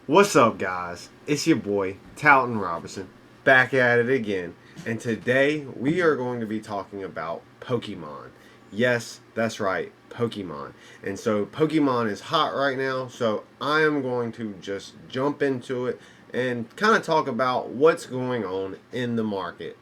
What's up, guys? It's your boy, Talton Roberson, back at it again. And today we are going to be talking about Pokemon. Yes, that's right, Pokemon. And so Pokemon is hot right now, so I am going to just jump into it and kind of talk about what's going on in the market.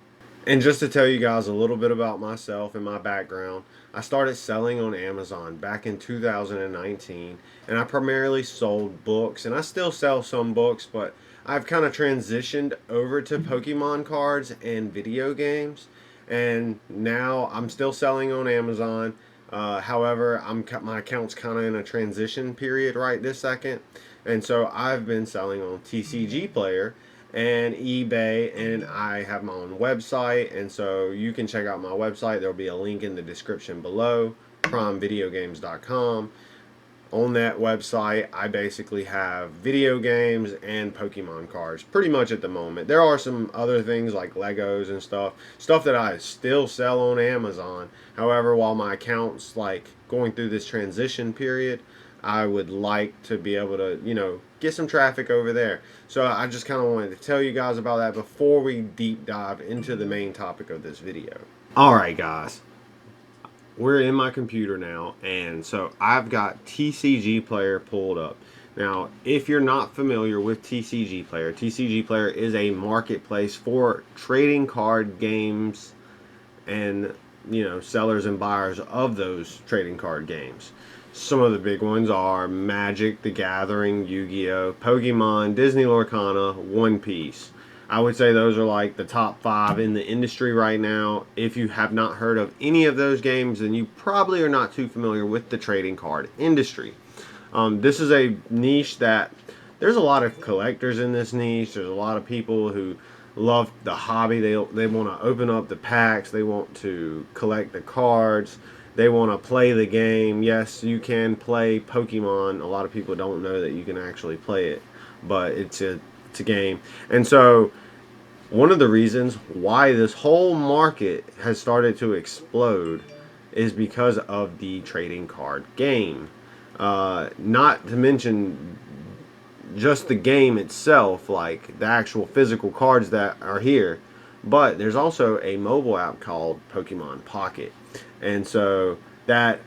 And just to tell you guys a little bit about myself and my background, I started selling on Amazon back in 2019, and I primarily sold books, and I still sell some books, but I've kind of transitioned over to Pokemon cards and video games, and now I'm still selling on Amazon. However, my account's kind of in a transition period right this second, and so I've been selling on TCG Player and eBay, and I have my own website, and so you can check out my website. There'll be a link in the description below, primevideogames.com. On that website, I basically have video games and Pokemon cards pretty much at the moment. There are some other things like Legos and stuff that I still sell on Amazon. However, while my account's like going through this transition period, I would like to be able to, get some traffic over there. So I just kind of wanted to tell you guys about that before we deep dive into the main topic of this video. All right, guys. We're in my computer now, and so I've got TCG Player pulled up. Now, if you're not familiar with TCG Player is a marketplace for trading card games and, sellers and buyers of those trading card games. Some of the big ones are Magic, The Gathering, Yu-Gi-Oh, Pokemon, Disney Lorcana, One Piece. I would say those are like the top 5 in the industry right now. If you have not heard of any of those games, then you probably are not too familiar with the trading card industry. This is a niche that there's a lot of collectors in this niche. There's a lot of people who love the hobby. They want to open up the packs. They want to collect the cards. They want to play the game. Yes, you can play Pokemon. A lot of people don't know that you can actually play it, but it's a game. And so one of the reasons why this whole market has started to explode is because of the trading card game. Not to mention just the game itself, like the actual physical cards that are here, but there's also a mobile app called Pokemon Pocket. And so that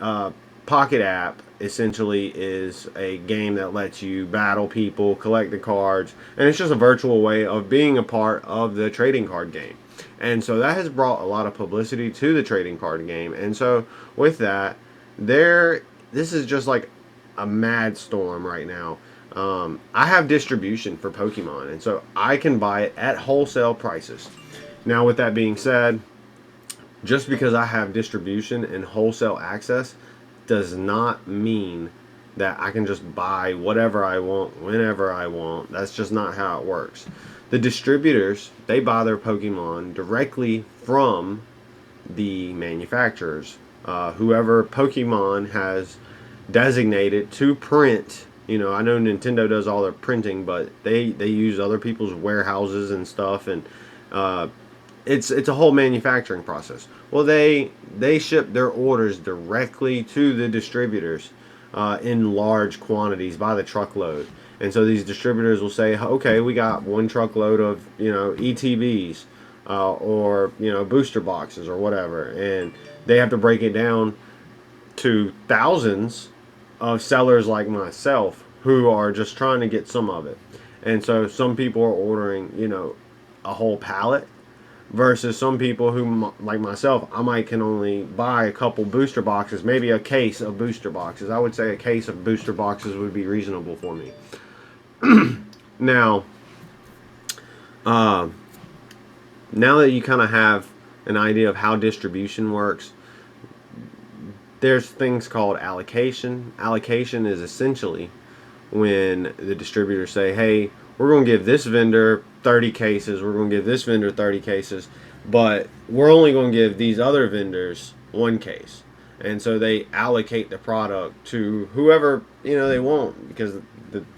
Pocket app essentially is a game that lets you battle people, collect the cards, and it's just a virtual way of being a part of the trading card game. And so that has brought a lot of publicity to the trading card game. And so with that, this is just like a mad storm right now. I have distribution for Pokemon, and so I can buy it at wholesale prices. Now, with that being said, just because I have distribution and wholesale access does not mean that I can just buy whatever I want whenever I want. That's just not how it works. The distributors, they buy their Pokemon directly from the manufacturers. Whoever Pokemon has designated to print. I know Nintendo does all their printing, but they use other people's warehouses and stuff, and it's a whole manufacturing process. Well, they ship their orders directly to the distributors in large quantities by the truckload. And so these distributors will say, okay, we got 1 truckload of ETBs or booster boxes or whatever, and they have to break it down to thousands of sellers like myself who are just trying to get some of it. And so some people are ordering a whole pallet, versus some people who, like myself, I might can only buy a couple booster boxes, maybe a case of booster boxes. I would say a case of booster boxes would be reasonable for me. Now, now that you kind of have an idea of how distribution works, there's things called allocation. Allocation is essentially when the distributors say, hey, we're going to give this vendor 30 cases, we're going to give this vendor 30 cases, but we're only going to give these other vendors 1 case. And so they allocate the product to whoever they want, because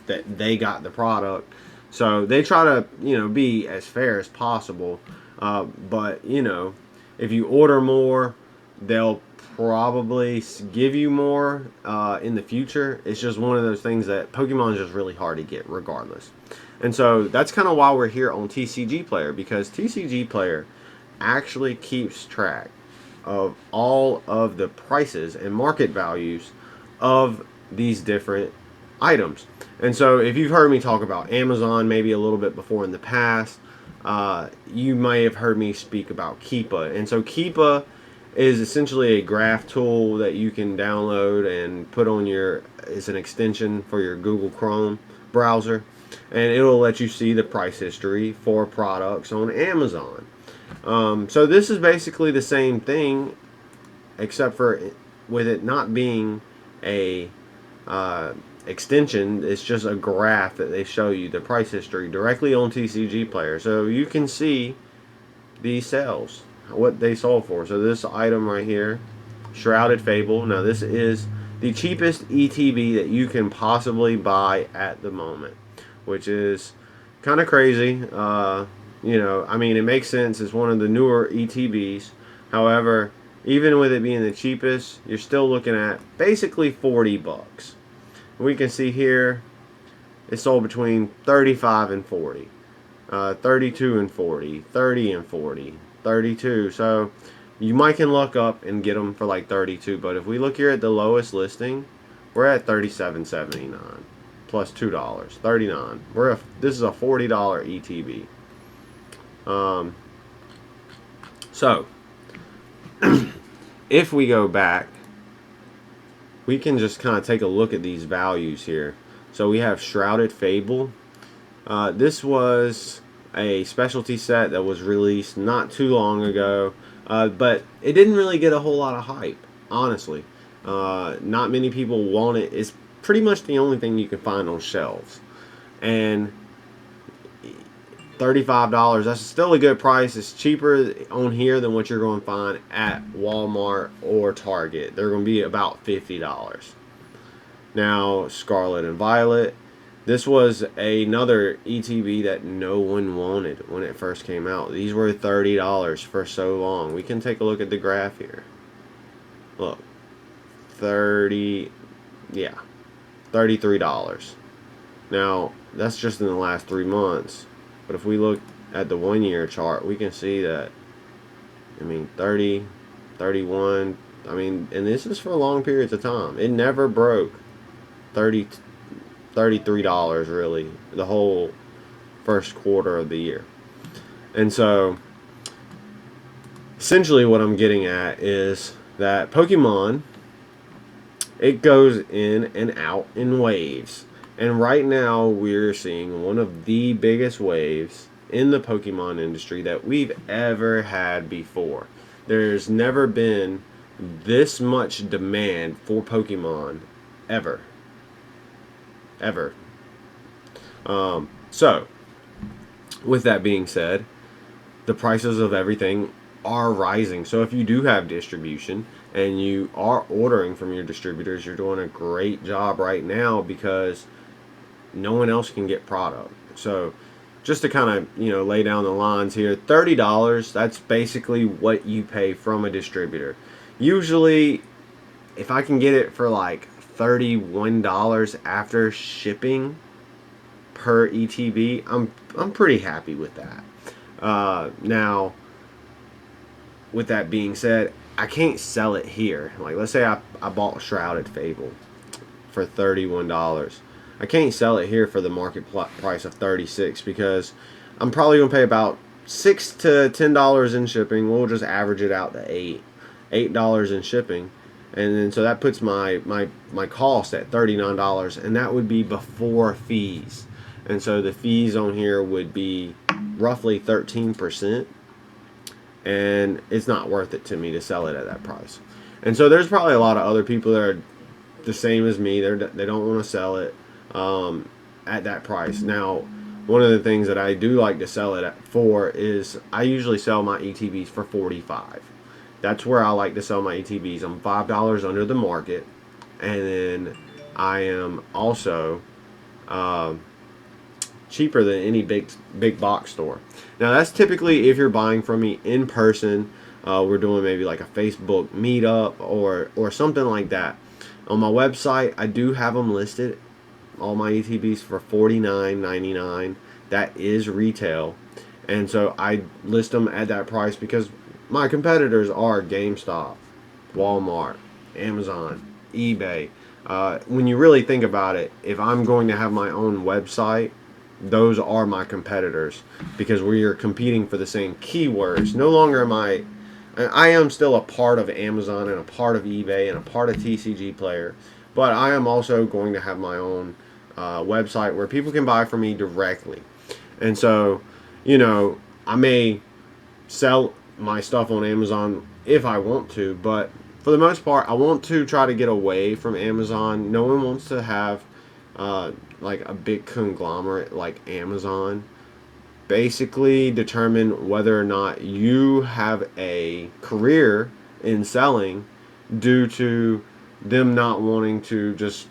they got the product. So they try to be as fair as possible. But if you order more, They'll probably give you more in the future. It's just one of those things that Pokemon is just really hard to get regardless. And so that's kind of why we're here on TCG Player, because TCG Player actually keeps track of all of the prices and market values of these different items. And so if you've heard me talk about Amazon maybe a little bit before in the past, you may have heard me speak about Keepa. And so Keepa is essentially a graph tool that you can download and put on your, it's an extension for your Google Chrome browser, and it'll let you see the price history for products on Amazon. So this is basically the same thing, except for with it not being a extension. It's just a graph that they show you the price history directly on TCG Player, so you can see these sales, what they sold for. So this item right here, Shrouded Fable. Now this is the cheapest ETB that you can possibly buy at the moment, which is kind of crazy. You know, I mean, it makes sense. It's one of the newer ETBs. However, even with it being the cheapest, you're still looking at basically 40 bucks. We can see here it sold between 35 and 40, 32 and 40, 30 and 40, 32. So you might can look up and get them for like 32, but if we look here at the lowest listing, we're at $37.79 plus $2, 39. This is a $40 ETB. So if we go back, we can just kind of take a look at these values here. So we have Shrouded Fable. This was a specialty set that was released not too long ago, but it didn't really get a whole lot of hype, honestly. Not many people want it. It's pretty much the only thing you can find on shelves. And $35, that's still a good price. It's cheaper on here than what you're going to find at Walmart or Target. They're going to be about $50. Now, Scarlet and Violet. This was another ETB that no one wanted when it first came out. These were $30 for so long. We can take a look at the graph here. Look, 30, yeah, $33. Now, that's just in the last 3 months. But if we look at the 1 year chart, we can see that, I mean, 30, 31, I mean, and this is for long periods of time. It never broke $33 really the whole first quarter of the year. And so essentially what I'm getting at is that Pokemon, it goes in and out in waves. And right now we're seeing one of the biggest waves in the Pokemon industry that we've ever had before. There's never been this much demand for Pokemon ever. Ever. So, with that being said, the prices of everything are rising. So if you do have distribution and you are ordering from your distributors, you're doing a great job right now because no one else can get product. So just to kind of, you know, lay down the lines here, $30, that's basically what you pay from a distributor. Usually, if I can get it for like $31 after shipping per ETB, I'm pretty happy with that. Now, with that being said, I can't sell it here. Like, let's say I bought Shrouded Fable for $31. I can't sell it here for the market price of $36 because I'm probably going to pay about $6 to $10 in shipping. We'll just average it out to $8 in shipping. And then so that puts my cost at $39, and that would be before fees. And so the fees on here would be roughly 13%, and it's not worth it to me to sell it at that price. And so there's probably a lot of other people that are the same as me. They don't want to sell it at that price. Now, one of the things that I do like to sell it for is I usually sell my ETBs for $45. That's where I like to sell my ETBs. I'm $5 under the market, and then I am also cheaper than any big box store. Now that's typically if you're buying from me in person. We're doing maybe like a Facebook meetup or something like that. On my website, I do have them listed, all my ETBs, for $49.99. That is retail, and so I list them at that price because my competitors are GameStop, Walmart, Amazon, eBay. When you really think about it, if I'm going to have my own website, those are my competitors because we are competing for the same keywords. No longer am I am still a part of Amazon and a part of eBay and a part of TCG Player, but I am also going to have my own website where people can buy from me directly. And so, I may sell my stuff on Amazon if I want to, but for the most part, I want to try to get away from Amazon. No one wants to have like a big conglomerate like Amazon basically determine whether or not you have a career in selling due to them not wanting to just,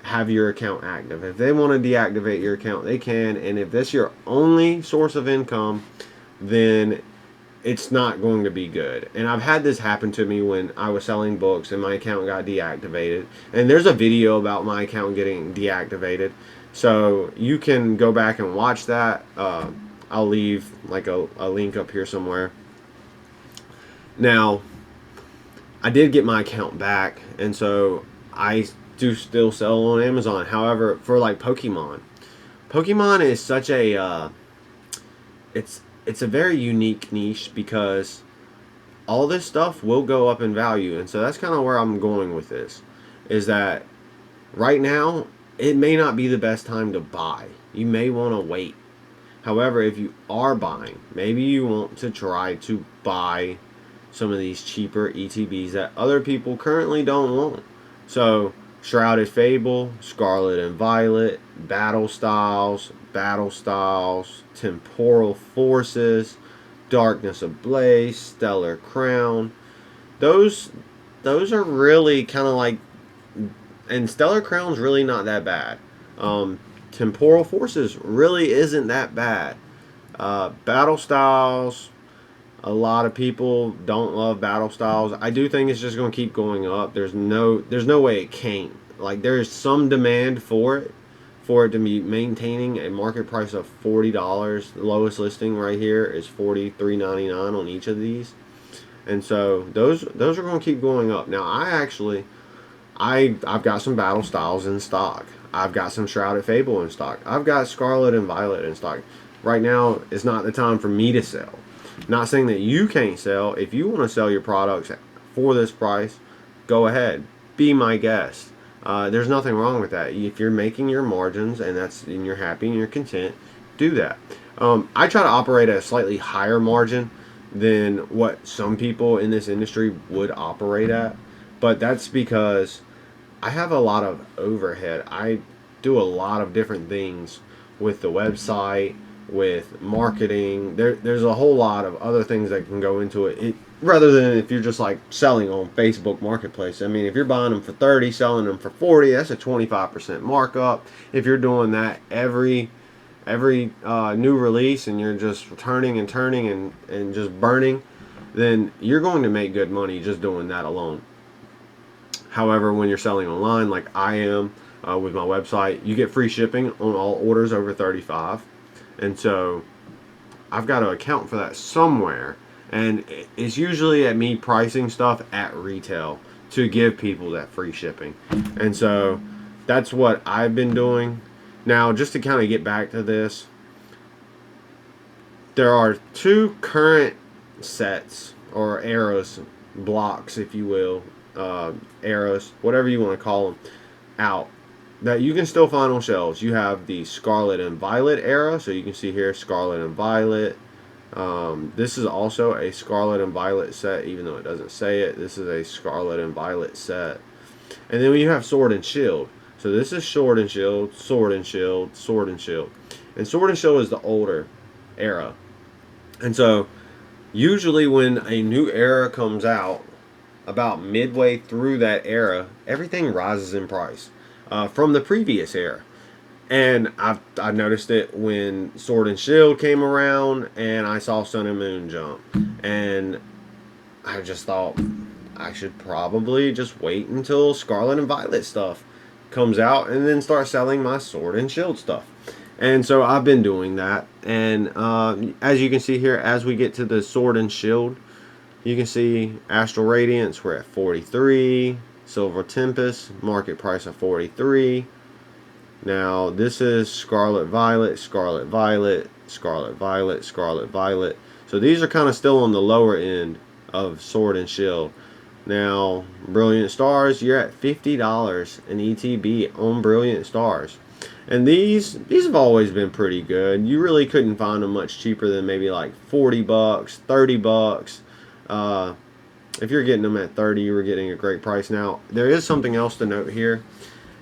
have your account active. If they want to deactivate your account, they can. And if that's your only source of income, then it's not going to be good. And I've had this happen to me when I was selling books and my account got deactivated. And there's a video about my account getting deactivated. So you can go back and watch that. I'll leave like a link up here somewhere. Now, I did get my account back, and so I do still sell on Amazon. However, for like Pokemon is such a it's a very unique niche because all this stuff will go up in value, and so that's kind of where I'm going with this. Is that right now it may not be the best time to buy. You may want to wait. However, if you are buying, maybe you want to try to buy some of these cheaper ETBs that other people currently don't want. So, Shrouded Fable, Scarlet and Violet, Battle Styles, Temporal Forces, Darkness Ablaze, Stellar Crown. Those are really kind of like, and Stellar Crown's really not that bad. Temporal Forces really isn't that bad. Battle Styles, a lot of people don't love Battle Styles. I do think it's just going to keep going up. There's no way it can't. Like, there's some demand for it to be maintaining a market price of $40. The lowest listing right here is $43.99 on each of these. And so those are going to keep going up. Now, I've got some Battle Styles in stock. I've got some Shrouded Fable in stock. I've got Scarlet and Violet in stock. Right now is not the time for me to sell. Not saying that you can't sell. If you want to sell your products for this price, go ahead. Be my guest. There's nothing wrong with that. If you're making your margins and you're happy and you're content, do that. I try to operate at a slightly higher margin than what some people in this industry would operate at. But that's because I have a lot of overhead. I do a lot of different things with the website, with marketing. There's a whole lot of other things that can go into it. Rather than if you're just like selling on Facebook Marketplace. I mean, if you're buying them for 30, selling them for 40, that's a 25% markup. If you're doing that every new release and you're just turning and turning and just burning, then you're going to make good money just doing that alone. However, when you're selling online like I am with my website, you get free shipping on all orders over 35. And so I've got to account for that somewhere. And it's usually at me pricing stuff at retail to give people that free shipping. And so that's what I've been doing. Now, just to kind of get back to this, there are two current sets or eras, blocks, if you will, eras, whatever you want to call them, out that you can still find on shelves. You have the Scarlet and Violet era, so you can see here Scarlet and Violet. This is also a Scarlet and Violet set, even though it doesn't say it. This is a Scarlet and Violet set. And then you have Sword and Shield. So this is Sword and Shield, Sword and Shield, Sword and Shield. And Sword and Shield is the older era. And so usually when a new era comes out, about midway through that era, everything rises in price from the previous era. And I noticed it when Sword and Shield came around, and I saw Sun and Moon jump. And I just thought I should probably just wait until Scarlet and Violet stuff comes out and then start selling my Sword and Shield stuff. And so I've been doing that. And as you can see here, as we get to the Sword and Shield, you can see Astral Radiance, we're at 43. Silver Tempest, market price of 43. Now this is Scarlet Violet, Scarlet Violet, Scarlet Violet, Scarlet Violet. So these are kind of still on the lower end of Sword and Shield. Now Brilliant Stars, you're at $50 in ETB on Brilliant Stars. And these have always been pretty good. You really couldn't find them much cheaper than maybe like 40 bucks, 30 bucks. If you're getting them at 30, you were getting a great price. Now, there is something else to note here,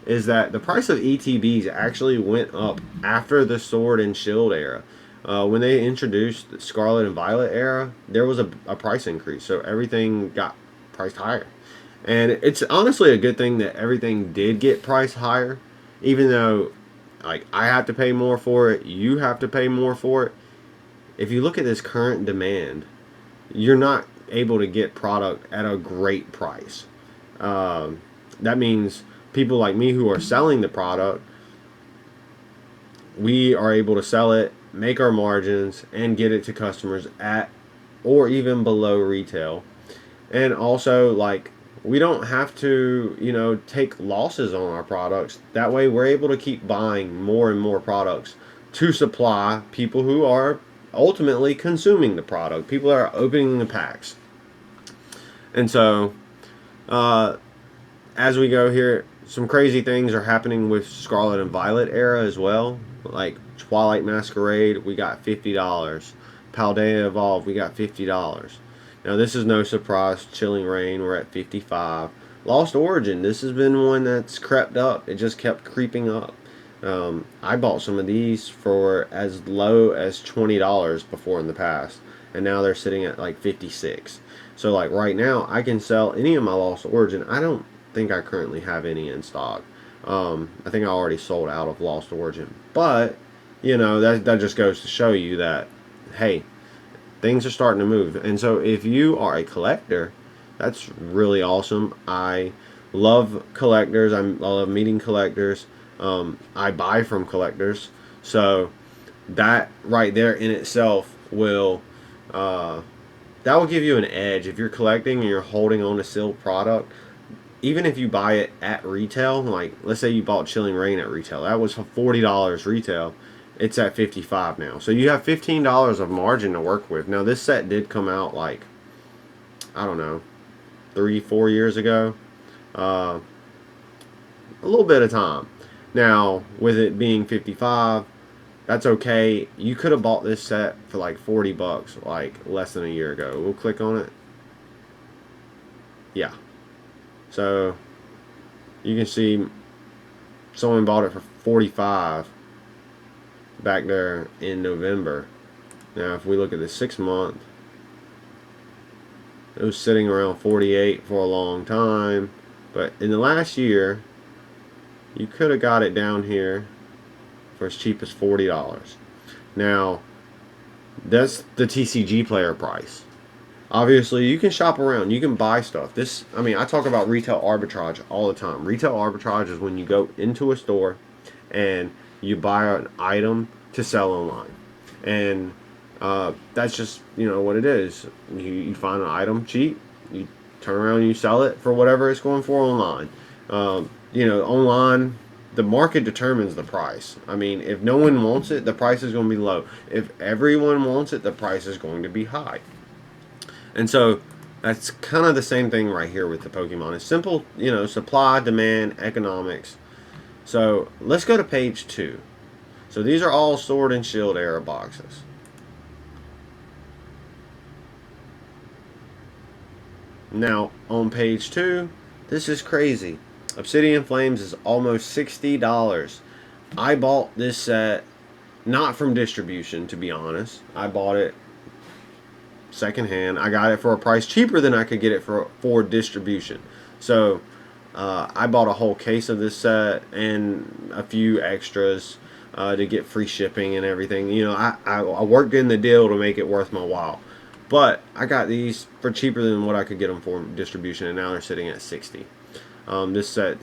is that the price of ETBs actually went up after the Sword and Shield era. When they introduced the Scarlet and Violet era, there was a price increase, so everything got priced higher. And it's honestly a good thing that everything did get priced higher, even though like I have to pay more for it, you have to pay more for it. If you look at this current demand, you're not able to get product at a great price. That means people like me who are selling the product, we are able to sell it, make our margins, and get it to customers at or even below retail. And also, like, we don't have to, take losses on our products. That way we're able to keep buying more and more products to supply people who are ultimately consuming the product. People are opening the packs. And so, as we go here, some crazy things are happening with Scarlet and Violet era as well. Like Twilight Masquerade, we got $50. Paldea Evolve, we got $50. Now this is no surprise. Chilling Reign, we're at 55. Lost Origin, this has been one that's crept up. It just kept creeping up. I bought some of these for as low as $20 before in the past, and now they're sitting at like 56. So like right now, I can sell any of my Lost Origin. I don't think I currently have any in stock. I think I already sold out of Lost Origin, but that just goes to show you that, hey, things are starting to move. And so if you are a collector, that's really awesome. I love collectors. I love meeting collectors. I buy from collectors. So that right there in itself will that will give you an edge. If you're collecting and you're holding on to sealed product, even if you buy it at retail, like let's say you bought Chilling Reign at retail, that was $40 retail. It's at 55 now. So you have $15 of margin to work with. Now this set did come out like, I don't know, 3-4 years ago. A little bit of time. Now with it being 55, that's okay. You could have bought this set for like 40 bucks like less than a year ago. We'll click on it. Yeah. So you can see someone bought it for 45 back there in November. Now if we look at the 6 month, it was sitting around 48 for a long time, but in the last year you could have got it down here for as cheap as $40. Now that's the TCG player price. Obviously you can shop around, you can buy stuff. I talk about retail arbitrage all the time. Retail arbitrage is when you go into a store and you buy an item to sell online, and that's just what it is. You find an item cheap, you turn around and you sell it for whatever it's going for online. Online, the market determines the price. If no one wants it, the price is going to be low. If everyone wants it, the price is going to be high. And so that's kind of the same thing right here with the Pokemon. It's simple, supply, demand, economics. So let's go to page 2. So these are all Sword and Shield era boxes. Now on page 2, this is crazy. Obsidian Flames is almost $60. I bought this set not from distribution, to be honest. I bought it secondhand. I got it for a price cheaper than I could get it for distribution. So I bought a whole case of this set and a few extras to get free shipping and everything. I worked in the deal to make it worth my while. But I got these for cheaper than what I could get them for distribution, and now they're sitting at 60. This set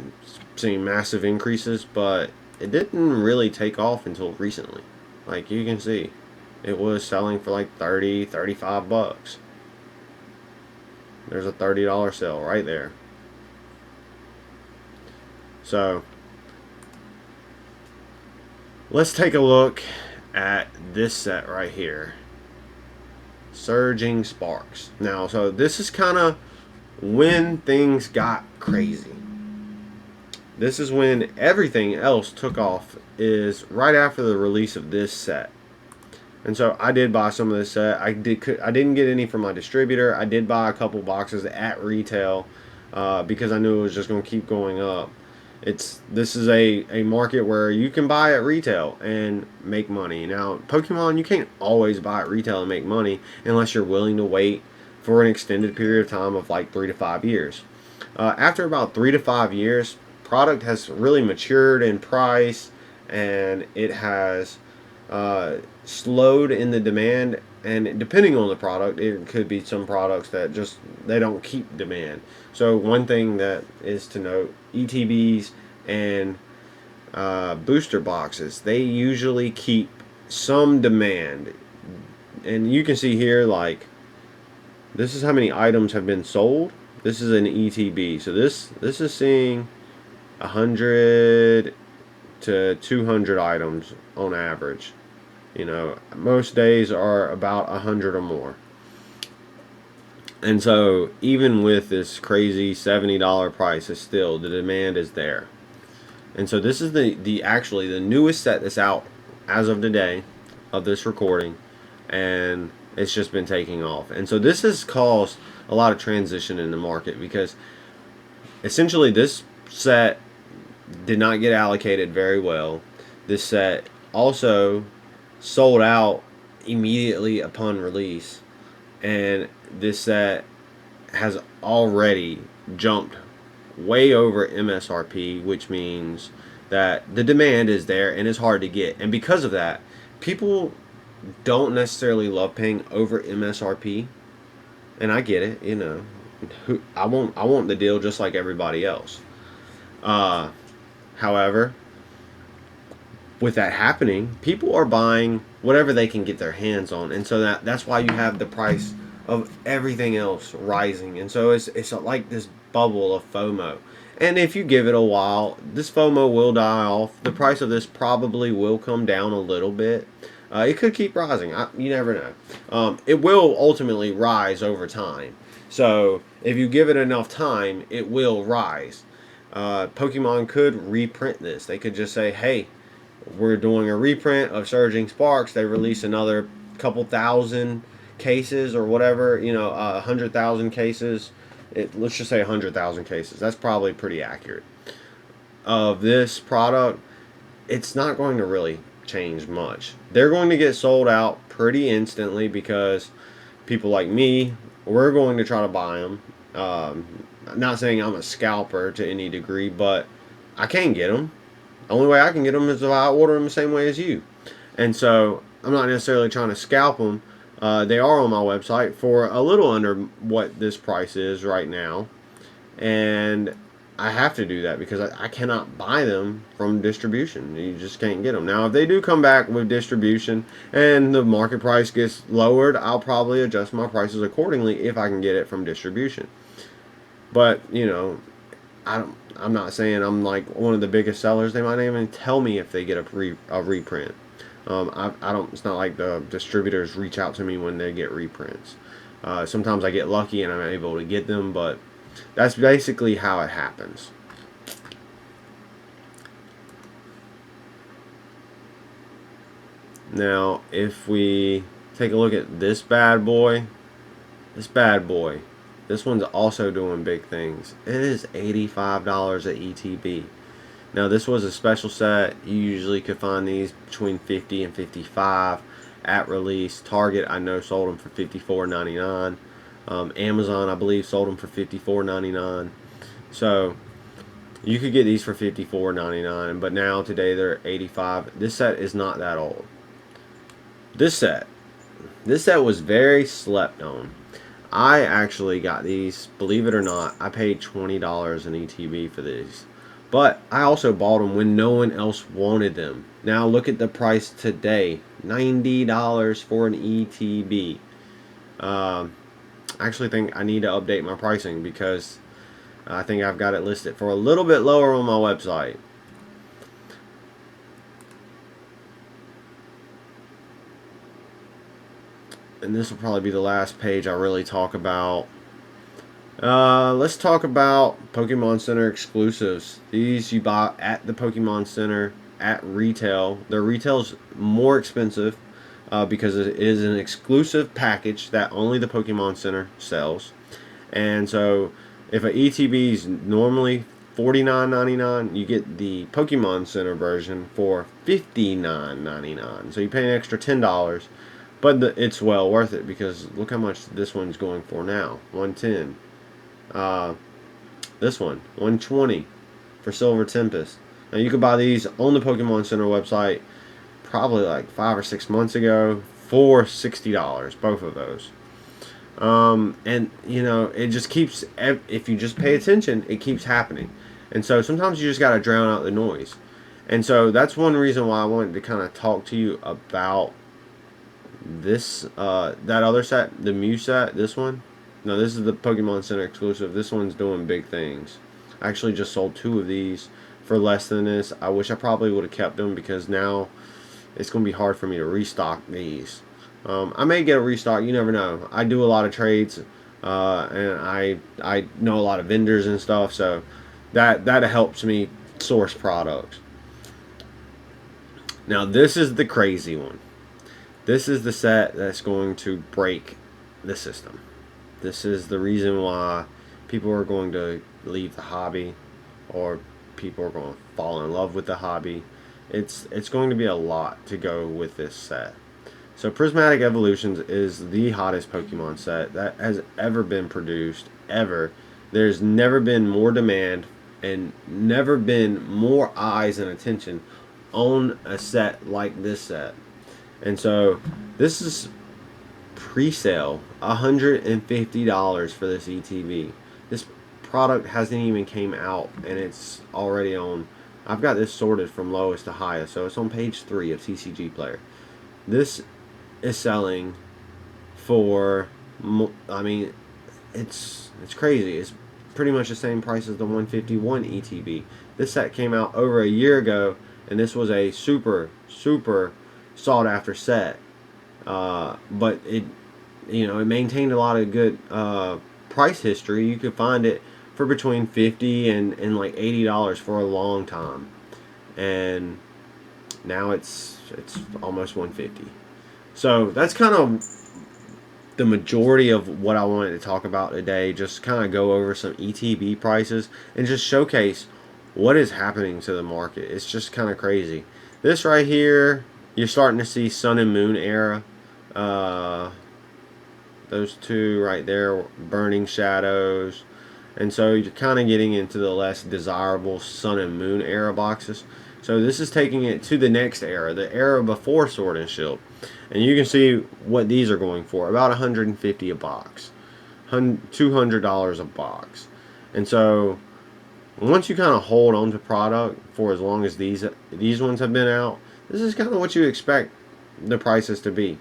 seen massive increases, but it didn't really take off until recently. Like you can see, it was selling for like 30, 35 bucks. There's a $30 sale right there. So let's take a look at this set right here. Surging Sparks. Now, so this is kind of when things got crazy. This is when everything else took off, is right after the release of this set. And so I did buy some of this set. I didn't get any from my distributor. I did buy a couple boxes at retail because I knew it was just going to keep going up. This is a market where you can buy at retail and make money. Now, Pokemon, you can't always buy at retail and make money unless you're willing to wait for an extended period of time of like 3 to 5 years. After about 3 to 5 years, product has really matured in price, and it has slowed in the demand. And depending on the product, it could be some products that just they don't keep demand. So one thing that is to note, ETBs and booster boxes, they usually keep some demand. And you can see here, like, this is how many items have been sold. This is an ETB, so this is seeing 100 to 200 items on average. You know, most days are about 100 or more. And so even with this crazy $70 price, it's still, the demand is there. And so this is the actually the newest set that's out as of today of this recording, and it's just been taking off. And so this has caused a lot of transition in the market, because essentially this set did not get allocated very well. This set also sold out immediately upon release, and this set has already jumped way over MSRP, which means that the demand is there and it's hard to get. And because of that, people don't necessarily love paying over MSRP, and I get it. You know, I want the deal just like everybody else. However, with that happening, people are buying whatever they can get their hands on, and so that's why you have the price of everything else rising. And so it's like this bubble of FOMO. And if you give it a while, this FOMO will die off. The price of this probably will come down a little bit. It could keep rising. You never know. It will ultimately rise over time. So if you give it enough time, it will rise. Pokemon could reprint this. They could just say, hey, we're doing a reprint of Surging Sparks. They release another couple thousand cases or whatever, 100,000 cases. Let's just say 100,000 cases. That's probably pretty accurate. Of this product, it's not going to really change much. They're going to get sold out pretty instantly because people like me, we're going to try to buy them. Not saying I'm a scalper to any degree, but I can get them. The only way I can get them is if I order them the same way as you. And so I'm not necessarily trying to scalp them. They are on my website for a little under what this price is right now. And I have to do that because I cannot buy them from distribution. You just can't get them. Now, if they do come back with distribution and the market price gets lowered, I'll probably adjust my prices accordingly if I can get it from distribution. But, I'm not saying I'm like one of the biggest sellers. They might not even tell me if they get a reprint. I don't. It's not like the distributors reach out to me when they get reprints. Sometimes I get lucky and I'm able to get them, but that's basically how it happens. Now, if we take a look at this bad boy, this one's also doing big things. It is $85 at ETB. Now, this was a special set. You usually could find these between $50 and $55 at release. Target, I know, sold them for $54.99. Amazon, I believe, sold them for $54.99. So you could get these for $54.99, but now today they're $85. This set is not that old. This set this set was very slept on. I actually got these, believe it or not. I paid $20 in ETB for these, but I also bought them when no one else wanted them. Now look at the price today, $90 for an ETB. I actually think I need to update my pricing because I think I've got it listed for a little bit lower on my website. And this will probably be the last page I really talk about. Let's talk about Pokemon Center exclusives. These you buy at the Pokemon Center at retail. Their retail's more expensive because it is an exclusive package that only the Pokemon Center sells. And so if an ETB is normally $49.99, you get the Pokemon Center version for $59.99. So you pay an extra $10, but it's well worth it because look how much this one's going for now. $110. This one, $120 for Silver Tempest. Now you could buy these on the Pokemon Center website probably like 5 or 6 months ago for $60, both of those. And you know, it just keeps, if you just pay attention, it keeps happening. And so sometimes you just got to drown out the noise. And so that's one reason why I wanted to kind of talk to you about this, that other set, the Mew set, this one. No, this is the Pokemon Center exclusive. This one's doing big things. I actually just sold 2 of these for less than this. I wish I probably would have kept them because now it's going to be hard for me to restock these. I may get a restock. You never know. I do a lot of trades, and I know a lot of vendors and stuff, so that helps me source products. Now this is the crazy one. This is the set that's going to break the system. This is the reason why people are going to leave the hobby, or people are going to fall in love with the hobby. It's going to be a lot to go with this set. So Prismatic Evolutions is the hottest Pokemon set that has ever been produced, ever. There's never been more demand and never been more eyes and attention on a set like this set. And so this is pre-sale, $150 for this ETB. This product hasn't even came out and it's already on. I've got this sorted from lowest to highest, so it's on page 3 of TCG Player. This is selling for, I mean, it's crazy. It's pretty much the same price as the 151 ETB. This set came out over a year ago, and this was a super sought after set. But it maintained a lot of good price history. You could find it for between $50 and like $80 for a long time, and now it's almost $150. So that's kind of the majority of what I wanted to talk about today. Just kind of go over some ETB prices and just showcase what is happening to the market. It's just kind of crazy. This right here, you're starting to see Sun and Moon era. Those 2 right there, Burning Shadows. And so you're kind of getting into the less desirable Sun and Moon era boxes. So this is taking it to the next era, the era before Sword and Shield. And you can see what these are going for, about $150 a box, $200 a box. And so once you kind of hold on to product for as long as these ones have been out, this is kind of what you expect the prices to be.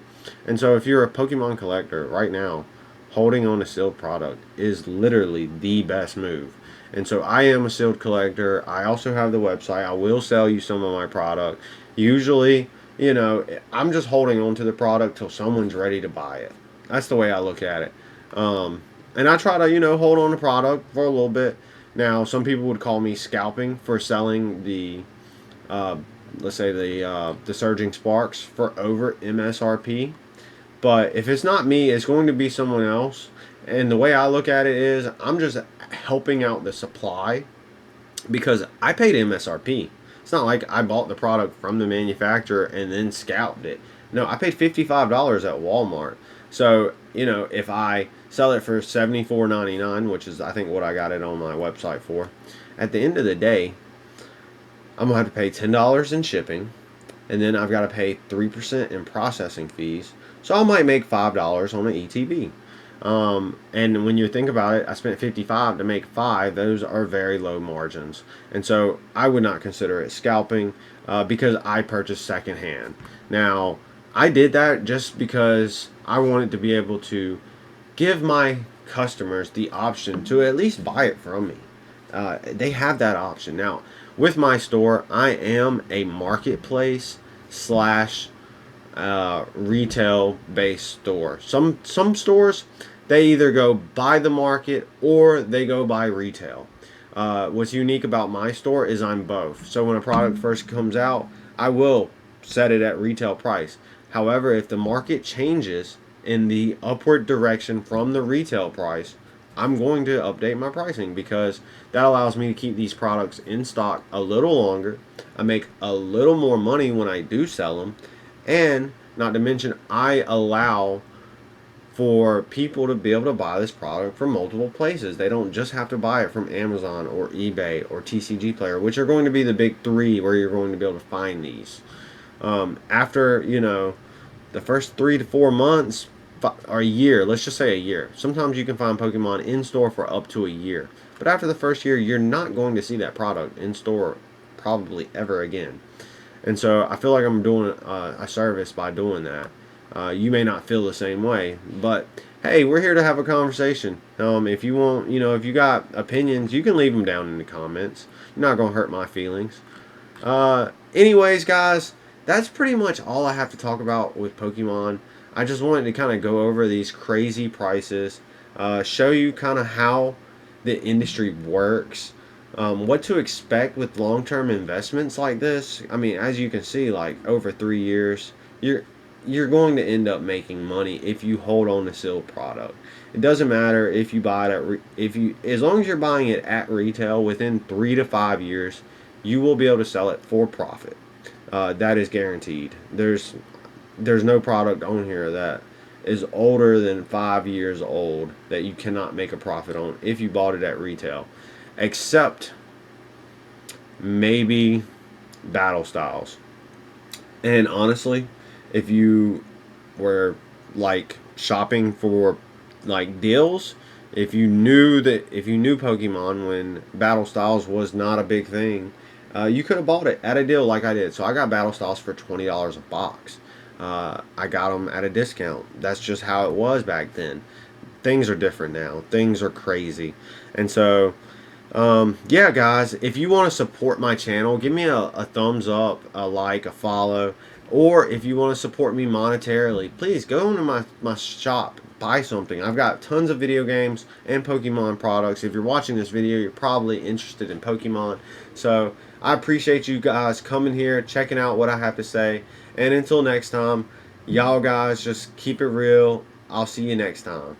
And so if you're a Pokemon collector right now, holding on to sealed product is literally the best move. And so I am a sealed collector. I also have the website. I will sell you some of my product. Usually, I'm just holding on to the product till someone's ready to buy it. That's the way I look at it. And I try to, hold on to product for a little bit. Now, some people would call me scalping for selling the, let's say the Surging Sparks for over MSRP. But if it's not me, it's going to be someone else. And the way I look at it is I'm just helping out the supply because I paid MSRP. It's not like I bought the product from the manufacturer and then scalped it. No, I paid $55 at Walmart. So, if I sell it for $74.99, which is I think what I got it on my website for, at the end of the day, I'm going to have to pay $10 in shipping. and then I've got to pay 3% in processing fees. So I might make $5 on an ETB. And when you think about it, I spent 55 to make 5. Those are very low margins, and so I would not consider it scalping because I purchased secondhand. Now, I did that just because I wanted to be able to give my customers the option to at least buy it from me. They have that option now. With my store, I am a marketplace slash retail based store. Some stores, they either go by the market or they go by retail. What's unique about my store is I'm both. So when a product first comes out, I will set it at retail price. However, if the market changes in the upward direction from the retail price, I'm going to update my pricing because that allows me to keep these products in stock a little longer. I make a little more money when I do sell them, and not to mention, I allow for people to be able to buy this product from multiple places. They don't just have to buy it from Amazon or eBay or TCG Player, which are going to be the big three where you're going to be able to find these. After, the first 3 to 4 months or a year, let's just say a year. Sometimes you can find Pokemon in store for up to a year. But after the first year, you're not going to see that product in store probably ever again. And so I feel like I'm doing a service by doing that. You may not feel the same way, but hey, we're here to have a conversation. If you want, if you got opinions, you can leave them down in the comments. You're not going to hurt my feelings. Anyways, guys, that's pretty much all I have to talk about with Pokemon. I just wanted to kind of go over these crazy prices, show you kind of how the industry works, what to expect with long-term investments like this. I mean, as you can see, like over 3 years, you're going to end up making money if you hold on to sealed product. It doesn't matter if you buy it as long as you're buying it at retail within 3 to 5 years, you will be able to sell it for profit. That is guaranteed. There's no product on here that is older than 5 years old that you cannot make a profit on if you bought it at retail, except maybe battle styles. And honestly, if you were like shopping for like deals, if you knew Pokemon when battle styles was not a big thing, you could have bought it at a deal like I did. So I got battle styles for $20 a box. I got them at a discount. That's just how it was back then. Things are different now. Things are crazy. And so, yeah, guys, if you want to support my channel, give me a thumbs up, a like, a follow. Or if you want to support me monetarily, please go into my shop, buy something. I've got tons of video games and Pokemon products. If you're watching this video, you're probably interested in Pokemon. So I appreciate you guys coming here, checking out what I have to say. And until next time, y'all guys just keep it real. I'll see you next time.